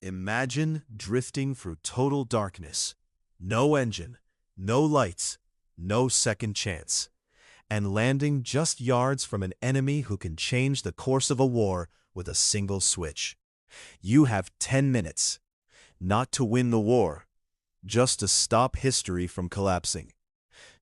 Imagine drifting through total darkness. No engine, no lights, no second chance. And landing just yards from an enemy who can change the course of a war with a single switch. You have 10 minutes. Not to win the war, just to stop history from collapsing.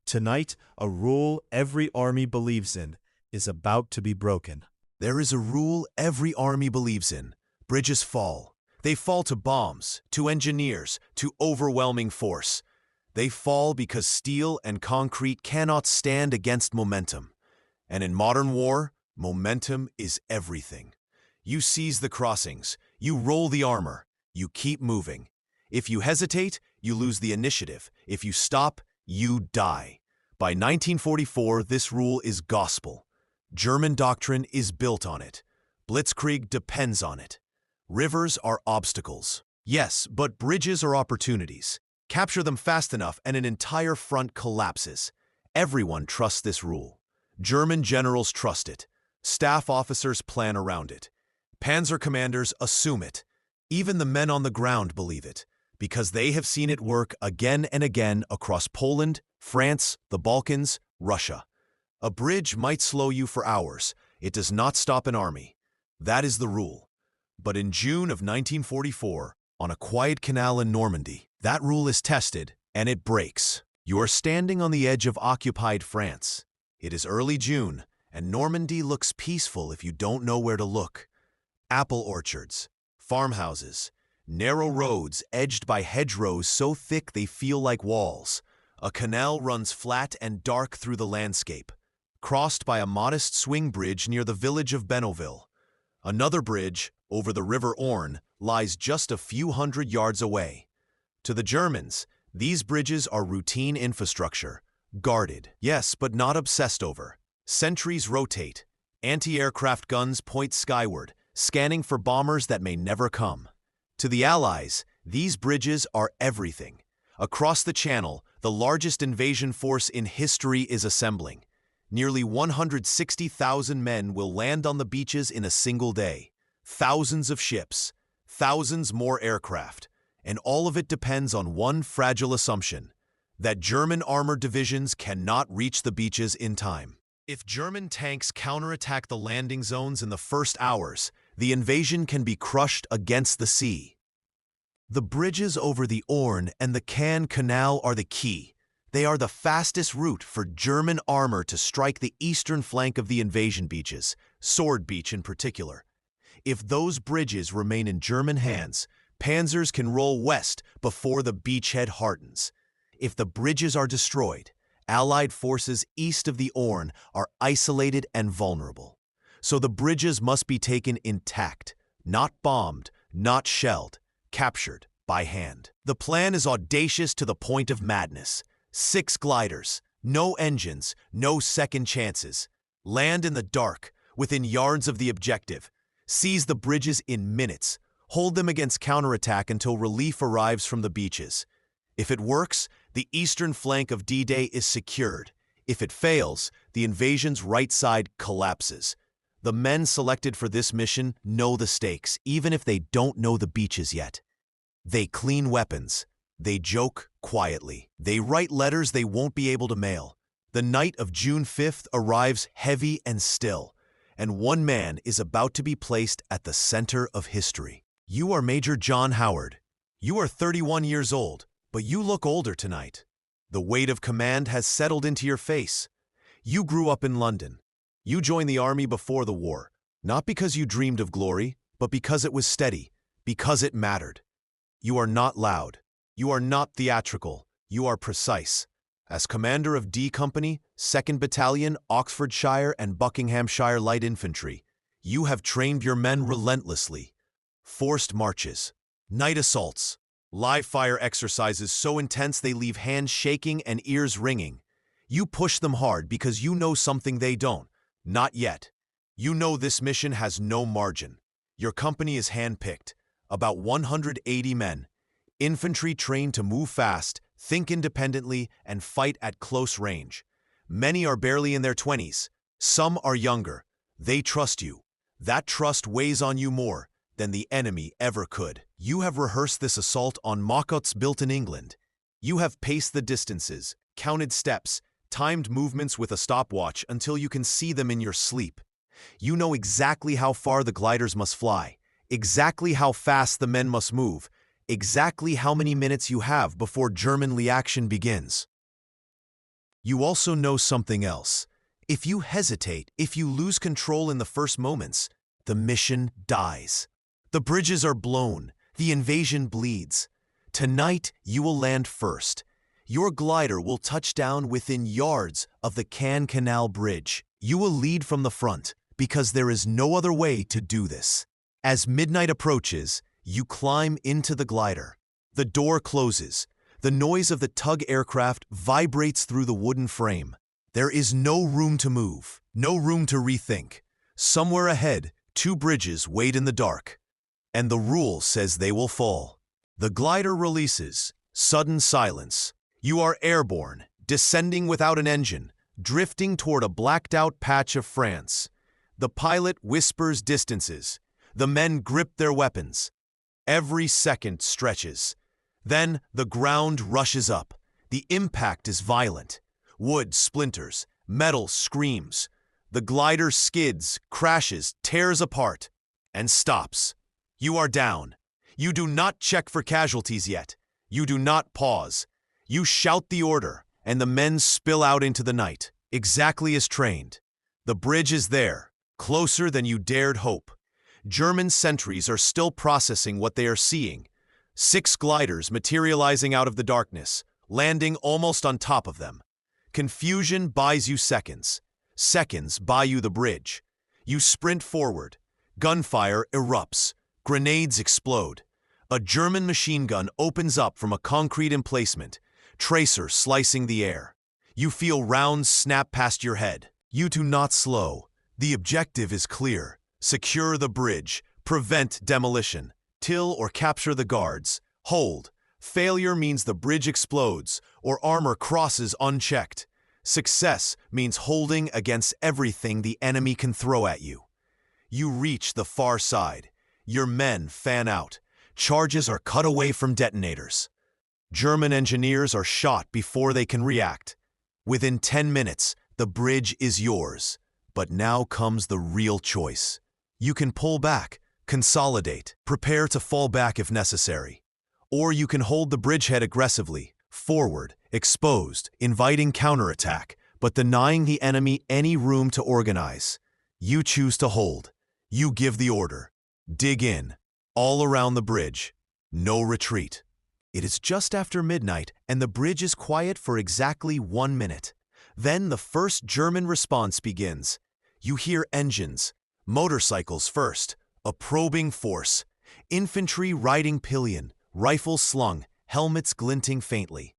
Tonight, a rule every army believes in is about to be broken. There is a rule every army believes in. Bridges fall. They fall to bombs, to engineers, to overwhelming force. They fall because steel and concrete cannot stand against momentum. And in modern war, momentum is everything. You seize the crossings, you roll the armor, you keep moving. If you hesitate, you lose the initiative. If you stop, you die. By 1944, this rule is gospel. German doctrine is built on it. Blitzkrieg depends on it. Rivers are obstacles. Yes, but bridges are opportunities. Capture them fast enough and an entire front collapses. Everyone trusts this rule. German generals trust it. Staff officers plan around it. Panzer commanders assume it. Even the men on the ground believe it, because they have seen it work again and again across Poland, France, the Balkans, Russia. A bridge might slow you for hours. It does not stop an army. That is the rule. But in June of 1944, on a quiet canal in Normandy, that rule is tested, and it breaks. You are standing on the edge of occupied France. It is early June, and Normandy looks peaceful if you don't know where to look. Apple orchards, farmhouses, narrow roads edged by hedgerows so thick they feel like walls. A canal runs flat and dark through the landscape, crossed by a modest swing bridge near the village of Benouville. Another bridge, over the River Orne, lies just a few hundred yards away. To the Germans, these bridges are routine infrastructure, guarded, yes, but not obsessed over. Sentries rotate. Anti-aircraft guns point skyward, scanning for bombers that may never come. To the Allies, these bridges are everything. Across the Channel, the largest invasion force in history is assembling. Nearly 160,000 men will land on the beaches in a single day. Thousands of ships, thousands more aircraft, and all of it depends on one fragile assumption, that German armored divisions cannot reach the beaches in time. If German tanks counterattack the landing zones in the first hours, the invasion can be crushed against the sea. The bridges over the Orne and the Caen Canal are the key. They are the fastest route for German armor to strike the eastern flank of the invasion beaches, Sword Beach in particular. If those bridges remain in German hands, panzers can roll west before the beachhead hardens. If the bridges are destroyed, Allied forces east of the Orne are isolated and vulnerable. So the bridges must be taken intact, not bombed, not shelled, captured by hand. The plan is audacious to the point of madness. 6 gliders, no engines, no second chances. Land in the dark, within yards of the objective. Seize the bridges in minutes. Hold them against counterattack until relief arrives from the beaches. If it works, the eastern flank of D-Day is secured. If it fails, the invasion's right side collapses. The men selected for this mission know the stakes, even if they don't know the beaches yet. They clean weapons. They joke quietly. They write letters they won't be able to mail. The night of June 5th arrives heavy and still, and one man is about to be placed at the center of history. You are Major John Howard. You are 31 years old, but you look older tonight. The weight of command has settled into your face. You grew up in London. You joined the army before the war, not because you dreamed of glory, but because it was steady, because it mattered. You are not loud. You are not theatrical. You are precise. As commander of D Company, 2nd Battalion, Oxfordshire and Buckinghamshire Light Infantry, you have trained your men relentlessly. Forced marches, night assaults, live fire exercises so intense they leave hands shaking and ears ringing. You push them hard because you know something they don't. Not yet. You know this mission has no margin. Your company is handpicked. About 180 men. Infantry trained to move fast, think independently, and fight at close range. Many are barely in their 20s. Some are younger. They trust you. That trust weighs on you more than the enemy ever could. You have rehearsed this assault on mock-ups built in England. You have paced the distances, counted steps, timed movements with a stopwatch until you can see them in your sleep. You know exactly how far the gliders must fly, exactly how fast the men must move, exactly how many minutes you have before German action begins. You also know something else. If you hesitate, if you lose control in the first moments, the mission dies. The bridges are blown, the invasion bleeds. Tonight, you will land first. Your glider will touch down within yards of the Caen Canal Bridge. You will lead from the front, because there is no other way to do this. As midnight approaches, you climb into the glider. The door closes. The noise of the tug aircraft vibrates through the wooden frame. There is no room to move, no room to rethink. Somewhere ahead, two bridges wait in the dark. And the rule says they will fall. The glider releases. Sudden silence. You are airborne, descending without an engine, drifting toward a blacked-out patch of France. The pilot whispers distances. The men grip their weapons. Every second stretches. Then the ground rushes up. The impact is violent. Wood splinters. Metal screams. The glider skids, crashes, tears apart, and stops. You are down. You do not check for casualties yet. You do not pause. You shout the order, and the men spill out into the night, exactly as trained. The bridge is there, closer than you dared hope. German sentries are still processing what they are seeing. 6 gliders materializing out of the darkness, landing almost on top of them. Confusion buys you seconds. Seconds buy you the bridge. You sprint forward. Gunfire erupts. Grenades explode. A German machine gun opens up from a concrete emplacement, tracer slicing the air. You feel rounds snap past your head. You do not slow. The objective is clear. Secure the bridge. Prevent demolition. Kill or capture the guards. Hold. Failure means the bridge explodes or armor crosses unchecked. Success means holding against everything the enemy can throw at you. You reach the far side. Your men fan out. Charges are cut away from detonators. German engineers are shot before they can react. Within 10 minutes, the bridge is yours. But now comes the real choice. You can pull back, consolidate, prepare to fall back if necessary. Or you can hold the bridgehead aggressively, forward, exposed, inviting counterattack, but denying the enemy any room to organize. You choose to hold. You give the order. Dig in. All around the bridge. No retreat. It is just after midnight, and the bridge is quiet for exactly 1 minute. Then the first German response begins. You hear engines. Motorcycles first. A probing force. Infantry riding pillion. Rifles slung. Helmets glinting faintly.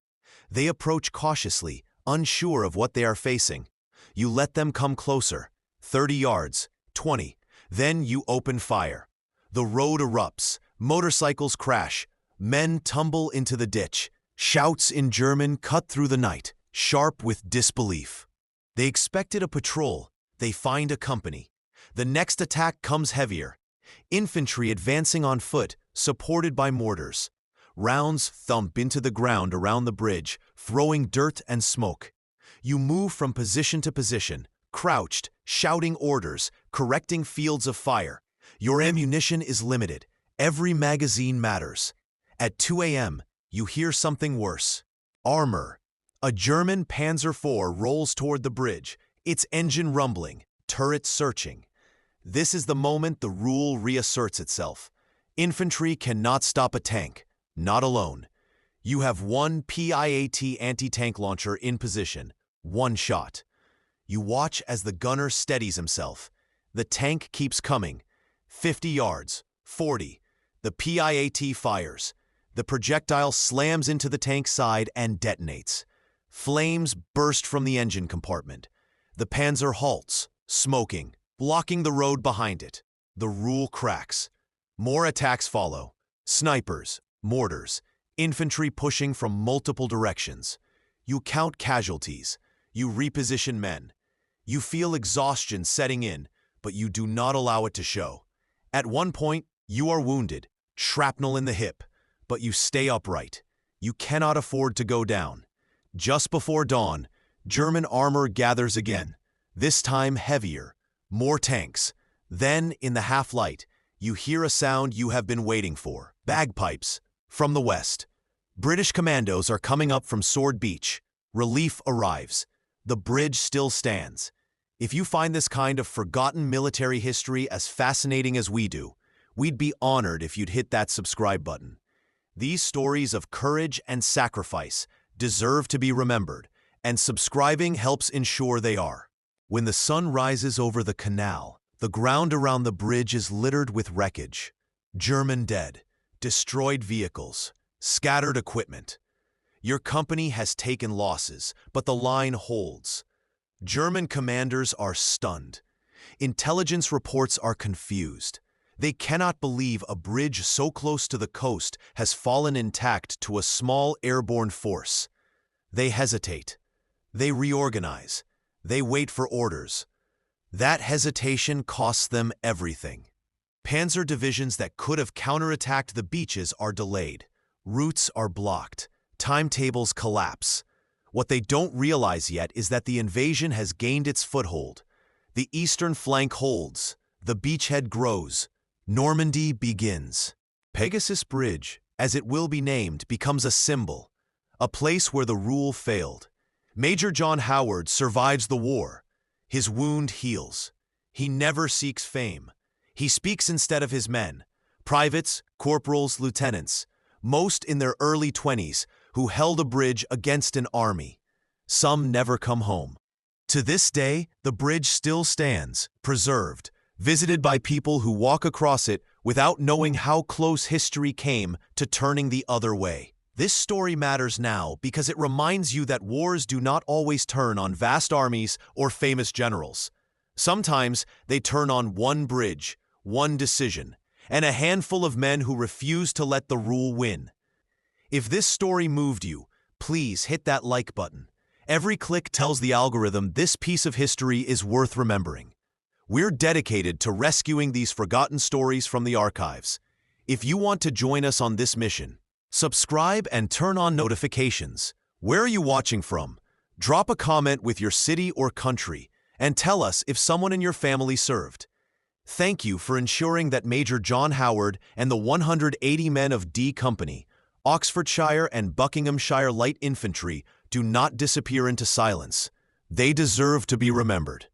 They approach cautiously, unsure of what they are facing. You let them come closer. 30 yards. 20. Then you open fire. The road erupts. Motorcycles crash. Men tumble into the ditch. Shouts in German cut through the night, sharp with disbelief. They expected a patrol. They find a company. The next attack comes heavier. Infantry advancing on foot, supported by mortars. Rounds thump into the ground around the bridge, throwing dirt and smoke. You move from position to position, crouched, shouting orders, correcting fields of fire. Your ammunition is limited. Every magazine matters. At 2 a.m., you hear something worse. Armor. A German Panzer IV rolls toward the bridge, its engine rumbling, turret searching. This is the moment the rule reasserts itself. Infantry cannot stop a tank, not alone. You have one PIAT anti-tank launcher in position, 1 shot. You watch as the gunner steadies himself. The tank keeps coming. 50 yards, 40. The PIAT fires. The projectile slams into the tank's side and detonates. Flames burst from the engine compartment. The Panzer halts, smoking, blocking the road behind it. The rule cracks. More attacks follow. Snipers, mortars, infantry pushing from multiple directions. You count casualties. You reposition men. You feel exhaustion setting in, but you do not allow it to show. At one point, you are wounded, shrapnel in the hip, but you stay upright. You cannot afford to go down. Just before dawn, German armor gathers again, this time heavier, more tanks. Then, in the half-light, you hear a sound you have been waiting for. Bagpipes, from the west. British commandos are coming up from Sword Beach. Relief arrives. The bridge still stands. If you find this kind of forgotten military history as fascinating as we do, we'd be honored if you'd hit that subscribe button. These stories of courage and sacrifice deserve to be remembered, and subscribing helps ensure they are. When the sun rises over the canal, the ground around the bridge is littered with wreckage. German dead, destroyed vehicles, scattered equipment. Your company has taken losses, but the line holds. German commanders are stunned. Intelligence reports are confused. They cannot believe a bridge so close to the coast has fallen intact to a small airborne force. They hesitate. They reorganize. They wait for orders. That hesitation costs them everything. Panzer divisions that could have counterattacked the beaches are delayed. Routes are blocked. Timetables collapse. What they don't realize yet is that the invasion has gained its foothold. The eastern flank holds. The beachhead grows. Normandy begins. Pegasus Bridge, as it will be named, becomes a symbol, a place where the rule failed. Major John Howard survives the war. His wound heals. He never seeks fame. He speaks instead of his men, privates, corporals, lieutenants, most in their early 20s, who held a bridge against an army. Some never come home. To this day, the bridge still stands, preserved, visited by people who walk across it without knowing how close history came to turning the other way. This story matters now because it reminds you that wars do not always turn on vast armies or famous generals. Sometimes they turn on one bridge, one decision, and a handful of men who refuse to let the rule win. If this story moved you, please hit that like button. Every click tells the algorithm this piece of history is worth remembering. We're dedicated to rescuing these forgotten stories from the archives. If you want to join us on this mission, subscribe and turn on notifications. Where are you watching from? Drop a comment with your city or country and tell us if someone in your family served. Thank you for ensuring that Major John Howard and the 180 men of D Company, Oxfordshire and Buckinghamshire Light Infantry do not disappear into silence. They deserve to be remembered.